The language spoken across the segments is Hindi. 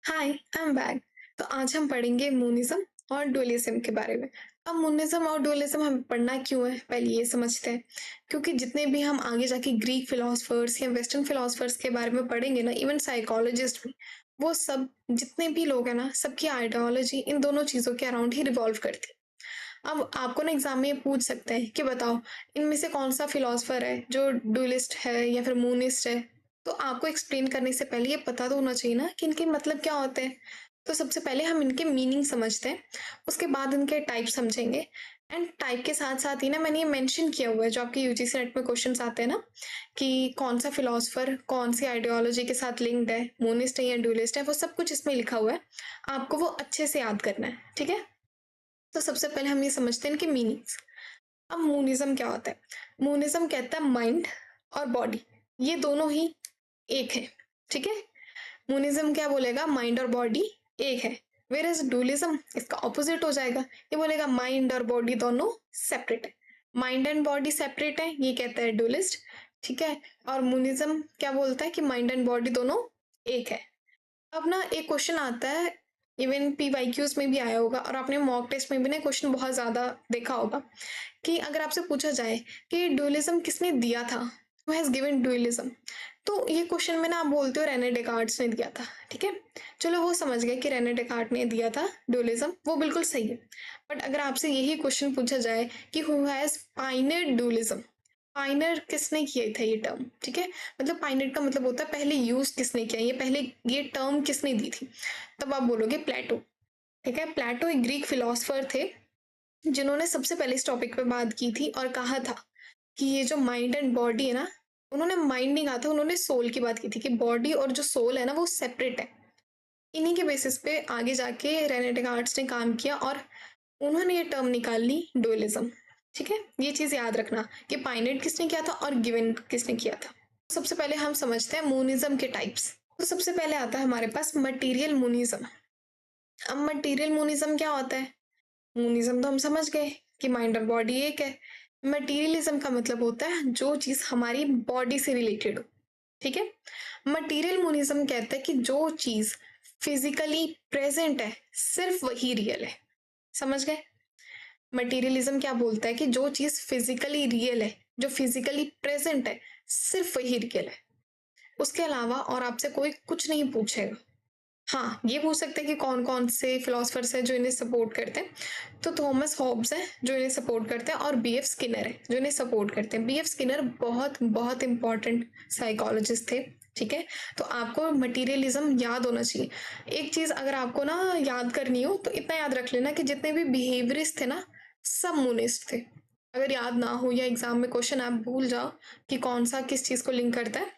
Hi, I am back. तो आज हम पढ़ेंगे मोनिज्म और डुअलिज्म के बारे में। अब मोनिज्म और डुअलिज्म हमें पढ़ना क्यों है, पहले ये समझते हैं। क्योंकि जितने भी हम आगे जाके ग्रीक फिलोसफर्स या वेस्टर्न फिलोसफर्स के बारे में पढ़ेंगे ना, इवन साइकोलॉजिस्ट भी, वो सब जितने भी लोग हैं ना, सबकी आइडियोलॉजी इन दोनों चीज़ों के अराउंड ही रिवॉल्व करती है। अब आपको ना एग्जाम में ये पूछ सकते हैं कि बताओ, इनमें से कौन सा फिलोसफर है जो डुअलिस्ट है या फिर मोनिस्ट है। तो आपको एक्सप्लेन करने से पहले ये पता तो होना चाहिए ना कि इनके मतलब क्या होते हैं। तो सबसे पहले हम इनके मीनिंग समझते हैं, उसके बाद इनके टाइप समझेंगे। एंड टाइप के साथ साथ ही ना मैंने ये मेंशन किया हुआ है जो आपके यूजीसी नेट में क्वेश्चंस आते हैं ना, कि कौन सा फिलोसफर कौन सी आइडियोलॉजी के साथ लिंक्ड है, मोनिस्ट है या डुअलिस्ट है, वो सब कुछ इसमें लिखा हुआ है। आपको वो अच्छे से याद करना है, ठीक है। तो सबसे पहले हम ये समझते हैं इनके मीनिंग्स। अब मोनिज्म क्या होता है? मोनिज्म कहता है माइंड और बॉडी ये दोनों ही एक है, ठीक है। मोनिज्म क्या बोलेगा? माइंड और बॉडी एक है। वेर एज डुअलिज्म इसका ऑपोजिट हो जाएगा, ये बोलेगा माइंड और बॉडी दोनों सेपरेट है। माइंड एंड बॉडी सेपरेट है, ये कहता है डुअलिस्ट, ठीक है। और मोनिज्म क्या बोलता है कि माइंड एंड बॉडी दोनों एक है। अब ना एक क्वेश्चन आता है, इवन पीवाईक्यूज में भी आया होगा और आपने मॉक टेस्ट में भी ना क्वेश्चन बहुत ज्यादा देखा होगा, कि अगर आपसे पूछा जाए कि डुअलिज्म किसने दिया था, हु हैज गिवन डुअलिज्म, तो ये क्वेश्चन में ना आप बोलते हो रेने डेकार्ट्स ने दिया था, ठीक है। चलो वो समझ गए कि रेने डेकार्ट ने दिया था डुअलिज्म, वो बिल्कुल सही है। बट अगर आपसे यही क्वेश्चन पूछा जाए कि हु हैज पाइनियर्ड डुअलिज्म, पाइनर किसने किया था ये टर्म, ठीक है। मतलब पाइनर का मतलब होता है पहले यूज किसने किया, ये पहले ये टर्म किसने दी थी, तब आप बोलोगे प्लेटो, ठीक है। प्लेटो एक ग्रीक फिलोसफर थे जिन्होंने सबसे पहले इस टॉपिक पे बात की थी और कहा था कि ये जो माइंड एंड बॉडी है ना, उन्होंने माइंड नहीं कहा था, उन्होंने सोल की बात की थी कि बॉडी और जो सोल है ना वो सेपरेट है। इन्हीं के बेसिस पे आगे जाके रेने डेकार्ट्स ने काम किया और उन्होंने ये टर्म निकाल ली डुअलिज्म, ठीक है। ये चीज याद रखना कि पाइनेट किसने किया था और गिवन किसने किया था। सबसे पहले हम समझते हैं मोनिज्म के टाइप्स। तो सबसे पहले आता है हमारे पास मटीरियल मोनिज्म। अब मटीरियल मोनिज्म क्या होता है? मोनिज्म तो हम समझ गए कि माइंड और बॉडी एक है। मटीरियलिज्म का मतलब होता है जो चीज हमारी बॉडी से रिलेटेड हो, ठीक है। मटीरियल मोनिज्म कहता है कि जो चीज फिजिकली प्रेजेंट है सिर्फ वही रियल है। समझ गए? मटेरियलिज्म क्या बोलता है कि जो चीज फिजिकली रियल है, जो फिजिकली प्रेजेंट है, सिर्फ वही रियल है, उसके अलावा और आपसे कोई कुछ नहीं पूछेगा। हाँ, ये पूछ सकते हैं कि कौन कौन से फिलोसफर्स हैं जो इन्हें सपोर्ट करते हैं। तो थॉमस हॉब्स है जो इन्हें सपोर्ट करते हैं और बीएफ स्किनर है जो इन्हें सपोर्ट करते हैं। बीएफ स्किनर बहुत बहुत इंपॉर्टेंट साइकोलॉजिस्ट थे, ठीक है। तो आपको मटीरियलिज्म याद होना चाहिए। एक चीज अगर आपको ना याद करनी हो तो इतना याद रख लेना कि जितने भी बिहेवियरिस्ट थे ना, सब मोनिस्ट थे। अगर याद ना हो या एग्जाम में क्वेश्चन आप भूल जाओ कि कौन सा किस चीज को लिंक करता है,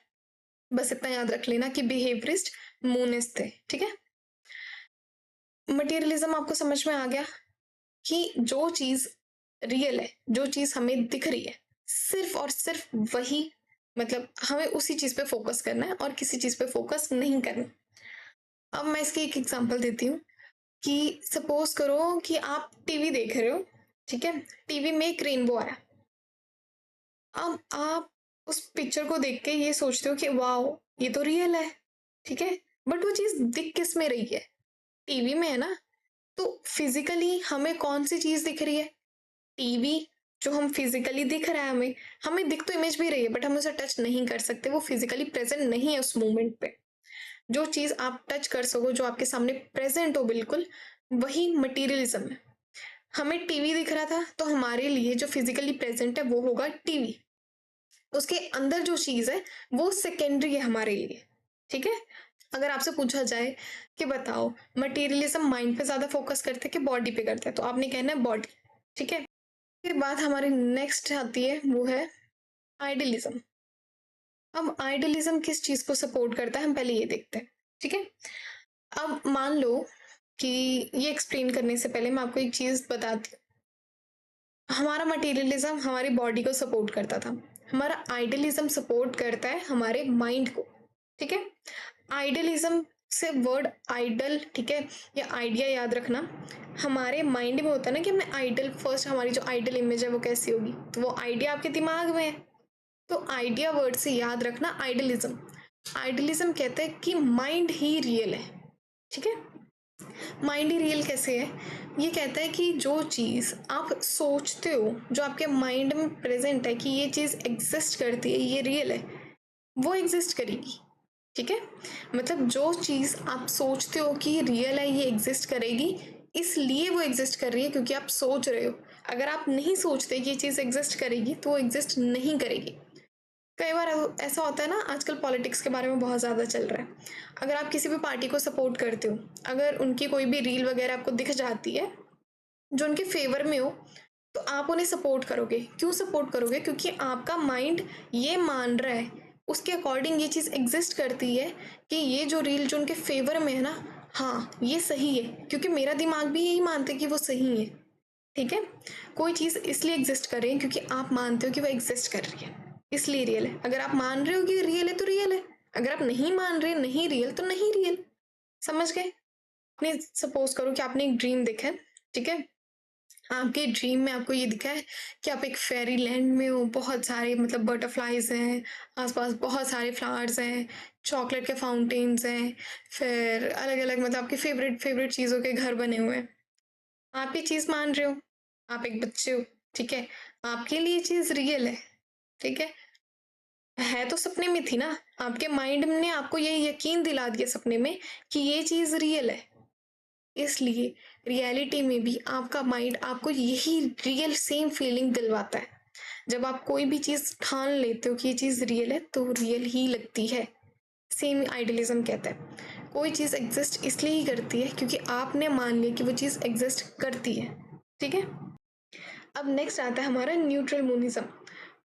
बस इतना याद रख लेना कि बिहेवियरिस्ट मोनिस्ट थे, ठीक है। मटेरियलिज्म आपको समझ में आ गया कि जो चीज रियल है, जो चीज हमें दिख रही है, सिर्फ और सिर्फ वही, मतलब हमें उसी चीज पे फोकस करना है और किसी चीज पे फोकस नहीं करना। अब मैं इसकी एक एग्जांपल देती हूँ कि सपोज करो कि आप टीवी देख रहे हो, ठीक है। टीवी में एक रेनबो आया। अब आप उस पिक्चर को देख के ये सोचते हो कि वाह, ये तो रियल है, ठीक है। बट वो चीज दिख किस में रही है? टीवी में है ना। तो फिजिकली हमें कौन सी चीज दिख रही है? टीवी, जो हम फिजिकली दिख रहा है, हमें हमें दिख तो इमेज भी रही है बट हम उसे टच नहीं कर सकते, वो फिजिकली प्रेजेंट नहीं है उस मोमेंट पे। जो चीज आप टच कर सको, जो आपके सामने प्रेजेंट हो बिल्कुल, वही मटीरियलिज्म है। हमें टीवी दिख रहा था तो हमारे लिए जो फिजिकली प्रेजेंट है वो होगा टीवी। उसके अंदर जो चीज है वो सेकेंडरी है हमारे लिए, ठीक है। अगर आपसे पूछा जाए कि बताओ मटेरियलिज्म माइंड पे ज्यादा फोकस करते हैं कि बॉडी पे करते हैं, तो आपने कहना है बॉडी, ठीक है। फिर बात हमारी नेक्स्ट आती है, वो है आइडियलिज्म। अब आइडियलिज्म किस चीज को सपोर्ट करता है हम पहले ये देखते हैं, ठीक है। अब मान लो कि ये एक्सप्लेन करने से पहले मैं आपको एक चीज बताती हूँ। हमारा मटेरियलिज्म हमारी बॉडी को सपोर्ट करता था, हमारा आइडियलिज्म सपोर्ट करता है हमारे माइंड को, ठीक है। आइडियलिज्म से वर्ड आइडल, ठीक है, या आइडिया याद रखना। हमारे माइंड में होता है ना कि हमने आइडल, फर्स्ट हमारी जो आइडल इमेज है वो कैसी होगी, तो वो आइडिया आपके दिमाग में है। तो आइडिया वर्ड से याद रखना आइडलिज्म। आइडलिज्म कहते हैं कि माइंड ही रियल है, ठीक है। माइंड ही रियल कैसे है? ये कहता है कि जो चीज़ आप सोचते हो, जो आपके माइंड में प्रेजेंट है कि ये चीज़ एग्जिस्ट करती है, ये रियल है, वो एग्जिस्ट करेगी। ठीक है। मतलब जो चीज़ आप सोचते हो कि रियल है, ये एग्जिस्ट करेगी, इसलिए वो एग्जिस्ट कर रही है क्योंकि आप सोच रहे हो। अगर आप नहीं सोचते कि ये चीज़ एग्जिस्ट करेगी तो वो एग्जिस्ट नहीं करेगी। कई बार ऐसा होता है ना, आजकल पॉलिटिक्स के बारे में बहुत ज़्यादा चल रहा है। अगर आप किसी भी पार्टी को सपोर्ट करते हो, अगर उनकी कोई भी रील वगैरह आपको दिख जाती है जो उनके फेवर में हो, तो आप उन्हें सपोर्ट करोगे। क्यों सपोर्ट करोगे? क्योंकि आपका माइंड ये मान रहा है, उसके अकॉर्डिंग ये चीज़ एग्जिस्ट करती है कि ये जो रील जो उनके फेवर में है ना, हाँ ये सही है, क्योंकि मेरा दिमाग भी यही मानते कि वो सही है। ठीक है। कोई चीज़ इसलिए एग्जिस्ट कर रही है क्योंकि आप मानते हो कि वो एग्जिस्ट कर रही है, इसलिए रियल है। अगर आप मान रहे हो कि रियल है तो रियल है, अगर आप नहीं मान रहे नहीं रियल तो नहीं रियल। समझ गए? नहीं, सपोज करो कि आपने एक ड्रीम देखा है। ठीक है। आपके ड्रीम में आपको ये दिखा है कि आप एक फेरी लैंड में हो, बहुत सारे मतलब बटरफ्लाइज हैं, आसपास बहुत सारे फ्लावर्स हैं, चॉकलेट के फाउंटेन्स हैं, फिर अलग अलग मतलब आपके फेवरेट फेवरेट चीज़ों के घर बने हुए हैं। आप ये चीज़ मान रहे हो, आप एक बच्चे हो। ठीक है। आपके लिए ये चीज़ रियल है। ठीक है तो सपने में थी ना, आपके माइंड ने आपको ये यकीन दिला दिया सपने में कि ये चीज़ रियल है, इसलिए रियलिटी में भी आपका माइंड आपको यही रियल सेम फीलिंग दिलवाता है। जब आप कोई भी चीज़ ठान लेते हो कि ये चीज़ रियल है तो रियल ही लगती है। सेम आइडियलिज्म कहता है कोई चीज़ एग्जिस्ट इसलिए ही करती है क्योंकि आपने मान लिया कि वो चीज़ एग्जिस्ट करती है। ठीक है। अब नेक्स्ट आता है हमारा न्यूट्रल मोनिज्म।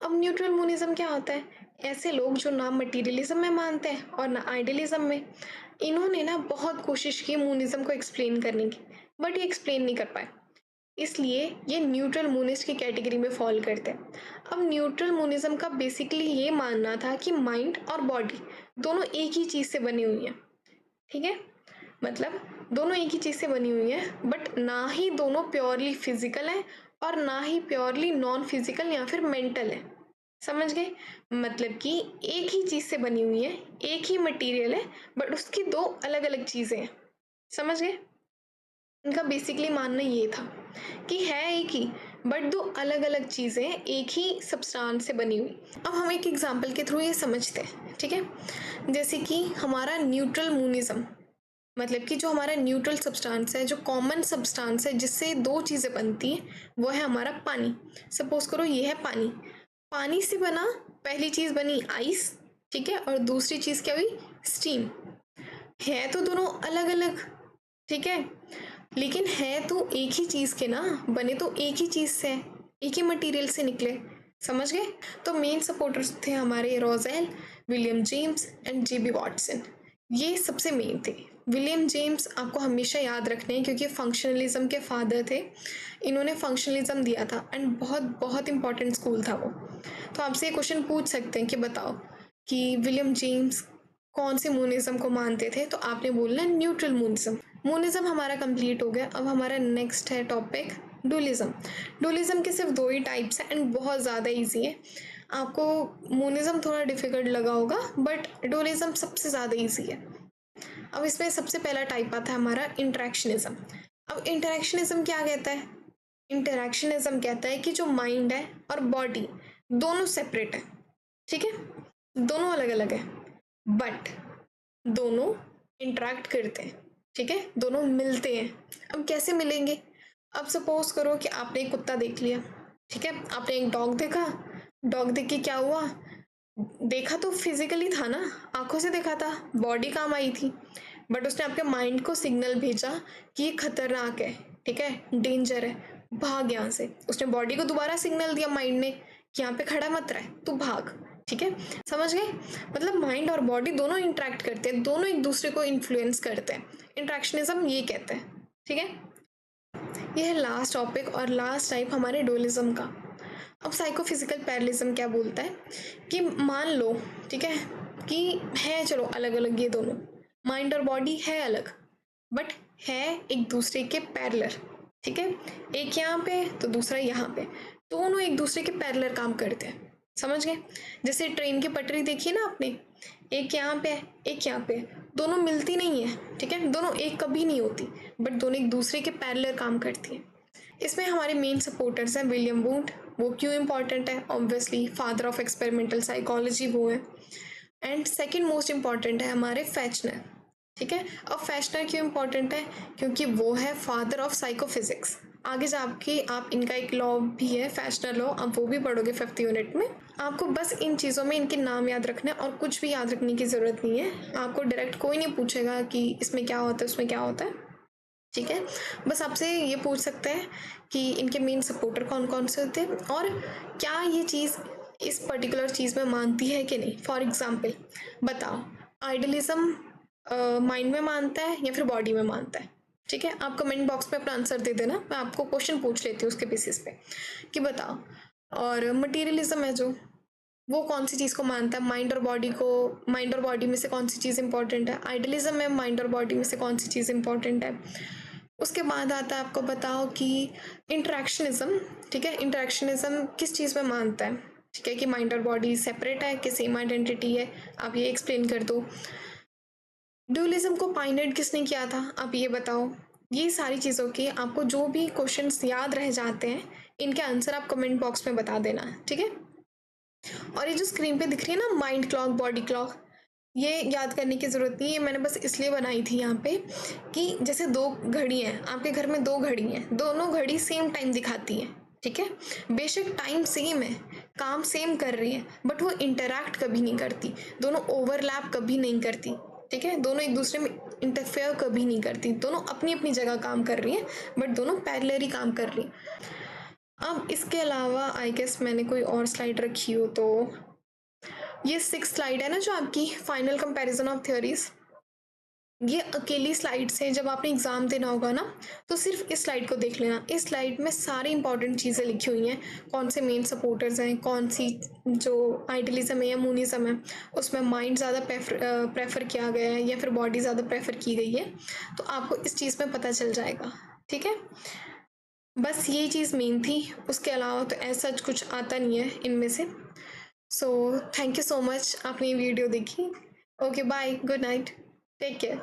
अब न्यूट्रल मोनिज्म क्या होता है? ऐसे लोग जो ना मटीरियलिज्म में मानते हैं और ना आइडियलिज्म में। इन्होंने ना बहुत कोशिश की मोनिज्म को एक्सप्लेन करने की, बट ये एक्सप्लेन नहीं कर पाए, इसलिए ये न्यूट्रल मोनिस्ट की कैटेगरी में फॉल करते हैं। अब न्यूट्रल मोनिज्म का बेसिकली ये मानना था कि माइंड और बॉडी दोनों एक ही चीज़ से बनी हुई है। ठीक है। मतलब दोनों एक ही चीज़ से बनी हुई है, बट ना ही दोनों प्योरली फिजिकल है और ना ही प्योरली नॉन फिजिकल या फिर मेंटल है। समझ गए? मतलब कि एक ही चीज़ से बनी हुई है, एक ही मटेरियल है, बट उसकी दो अलग अलग चीज़ें हैं। समझ गए? इनका बेसिकली मानना ये था कि है एक ही, बट दो अलग अलग चीज़ें एक ही सब्सटेंस से बनी हुई। अब हम एक एग्जांपल के थ्रू ये समझते हैं। ठीक है। जैसे कि हमारा न्यूट्रल मोनिज्म, मतलब कि जो हमारा न्यूट्रल सब्सटेंस है, जो कॉमन सब्सटेंस है जिससे दो चीज़ें बनती हैं, वो है हमारा पानी। सपोज करो ये है पानी। पानी से बना पहली चीज़ बनी आइस। ठीक है। और दूसरी चीज़ क्या हुई? स्टीम। है तो दोनों अलग अलग। ठीक है। लेकिन है तो एक ही चीज़ के ना, बने तो एक ही चीज़ से, एक ही मटेरियल से निकले। समझ गए? तो मेन सपोर्टर्स थे हमारे roselle, William James and GB Watson. ये सबसे मेन थे। विलियम जेम्स आपको हमेशा याद रखने हैं क्योंकि फंक्शनलिज्म के फादर थे। इन्होंने फंक्शनलिज्म दिया था एंड बहुत बहुत इंपॉर्टेंट स्कूल था वो। तो आपसे ये क्वेश्चन पूछ सकते हैं कि बताओ कि विलियम जेम्स कौन से मोनिज्म को मानते थे, तो आपने बोलना न्यूट्रल मोनिज्म। मोनिज्म हमारा कंप्लीट हो गया। अब हमारा नेक्स्ट है टॉपिक डुअलिज्म। डुअलिज्म के सिर्फ दो ही टाइप्स हैं एंड बहुत ज़्यादा इजी है। आपको मोनिज्म थोड़ा डिफिकल्ट लगा होगा, बट डुअलिज्म सबसे ज़्यादा इजी है। अब इसमें सबसे पहला टाइप आता है हमारा इंटरेक्शनिज्म। अब इंटरेक्शनिज्म क्या कहता है? इंटरेक्शनिज्म कहता है कि जो माइंड है और बॉडी दोनों सेपरेट है। ठीक है। दोनों अलग अलग है, बट दोनों इंटरेक्ट करते हैं। ठीक है। दोनों मिलते हैं। अब कैसे मिलेंगे? अब सपोज करो कि आपने एक कुत्ता देख लिया। ठीक है। आपने एक डॉग देखा। डॉग देख के क्या हुआ? देखा तो फिजिकली था ना, आंखों से देखा था, बॉडी काम आई थी, बट उसने आपके माइंड को सिग्नल भेजा कि ये खतरनाक है। ठीक है। डेंजर है, भाग यहाँ से। उसने बॉडी को दोबारा सिग्नल दिया माइंड ने कि यहाँ पे खड़ा मत रह, तू भाग। ठीक है। समझ गए? मतलब माइंड और बॉडी दोनों इंटरेक्ट करते हैं, दोनों एक दूसरे को इन्फ्लुएंस करते हैं। इंट्रैक्शनिज्म ये कहते हैं। ठीक है। यह है लास्ट टॉपिक और लास्ट टाइप हमारे डुअलिज्म का। अब साइकोफिजिकल पैरलिज्म क्या बोलता है कि मान लो, ठीक है, कि है चलो अलग अलग ये दोनों, माइंड और बॉडी है अलग, बट है एक दूसरे के पैरेलल। ठीक है। एक यहाँ पे तो दूसरा यहाँ पे, दोनों एक दूसरे के पैरेलल काम करते हैं। समझ गए? जैसे ट्रेन की पटरी देखी है ना आपने, एक यहाँ पे है, एक यहाँ पे है, दोनों मिलती नहीं है, ठीक है? दोनों एक कभी नहीं होती, बट दोनों एक दूसरे के पैरेलल काम करती है। इसमें हमारे मेन सपोर्टर्स हैं विलियम वुंड। वो क्यों इम्पॉर्टेंट है? Obviously father of experimental psychology वो है। एंड सेकंड मोस्ट इम्पॉर्टेंट है हमारे फैशनर, ठीक है? अब फैशनर क्यों इम्पॉर्टेंट है? क्योंकि वो है फादर ऑफ साइकोफिजिक्स। आगे जाके आप इनका एक लॉ भी है, फैशनर लॉ, आप वो भी पढ़ोगे 5th यूनिट में। आपको बस इन चीज़ों में इनके नाम याद रखना है और कुछ भी याद रखने की ज़रूरत नहीं है। आपको डायरेक्ट कोई नहीं पूछेगा कि इसमें क्या होता है, उसमें क्या होता है, ठीक है? बस आपसे ये पूछ सकते हैं कि इनके मेन सपोर्टर कौन कौन से होते हैं और क्या ये चीज़ इस पर्टिकुलर चीज़ में मानती है कि नहीं। फॉर एग्जाम्पल बताओ, आइडलिज्म माइंड में मानता है या फिर बॉडी में मानता है? ठीक है, आप कमेंट बॉक्स में अपना आंसर दे देना, मैं आपको क्वेश्चन पूछ लेती हूँ उसके बेसिस पे कि बताओ। और मटीरियलिज्म है जो, वो कौन सी चीज़ को मानता है? माइंड और बॉडी को, माइंड और बॉडी में से कौन सी चीज़ इंपॉर्टेंट है? आइडलिज्म में माइंड और बॉडी में से कौन सी चीज़ इंपॉर्टेंट है? उसके बाद आता है आपको बताओ कि इंटरेक्शनिज्म, ठीक है? इंटरेक्शनिज्म किस चीज़ में मानता है? ठीक है, कि माइंड और बॉडी सेपरेट है कि सेम आइडेंटिटी है, आप ये एक्सप्लेन कर दो। ड्यूलिज्म को पायनियर किसने किया था, आप ये बताओ। ये सारी चीज़ों के आपको जो भी क्वेश्चंस याद रह जाते हैं, इनके आंसर आप कमेंट बॉक्स में बता देना, ठीक है? और ये जो स्क्रीन पे दिख रही है ना माइंड क्लॉक, बॉडी क्लॉक, ये याद करने की ज़रूरत नहीं है, मैंने बस इसलिए बनाई थी यहाँ पे कि जैसे दो घड़ी हैं, आपके घर में दो घड़ी हैं, दोनों घड़ी सेम टाइम दिखाती हैं, ठीक है? बेशक टाइम सेम है, काम सेम कर रही है, बट वो इंटरैक्ट कभी नहीं करती, दोनों ओवरलैप कभी नहीं करती, ठीक है? दोनों एक दूसरे में इंटरफेयर कभी नहीं करती, दोनों अपनी अपनी जगह काम कर रही हैं, बट दोनों पैरेलली काम कर रही हैं। अब इसके अलावा आई गेस मैंने कोई और स्लाइड रखी हो तो ये 6 स्लाइड है ना जो आपकी फाइनल कंपैरिजन ऑफ थ्योरीज, ये अकेली स्लाइड से जब आपने एग्जाम देना होगा ना तो सिर्फ इस स्लाइड को देख लेना। इस स्लाइड में सारी इंपॉर्टेंट चीज़ें लिखी हुई हैं, कौन से मेन सपोर्टर्स हैं, कौन सी जो आइडलिज्म है या मूनिज्म है उसमें माइंड ज़्यादा प्रेफर किया गया है या फिर बॉडी ज़्यादा प्रेफर की गई है, तो आपको इस चीज़ में पता चल जाएगा, ठीक है? बस यही चीज़ मेन थी, उसके अलावा तो ऐसा कुछ आता नहीं है इनमें से। So thank you so much, आपने ये वीडियो देखी। Okay bye, good night, take care.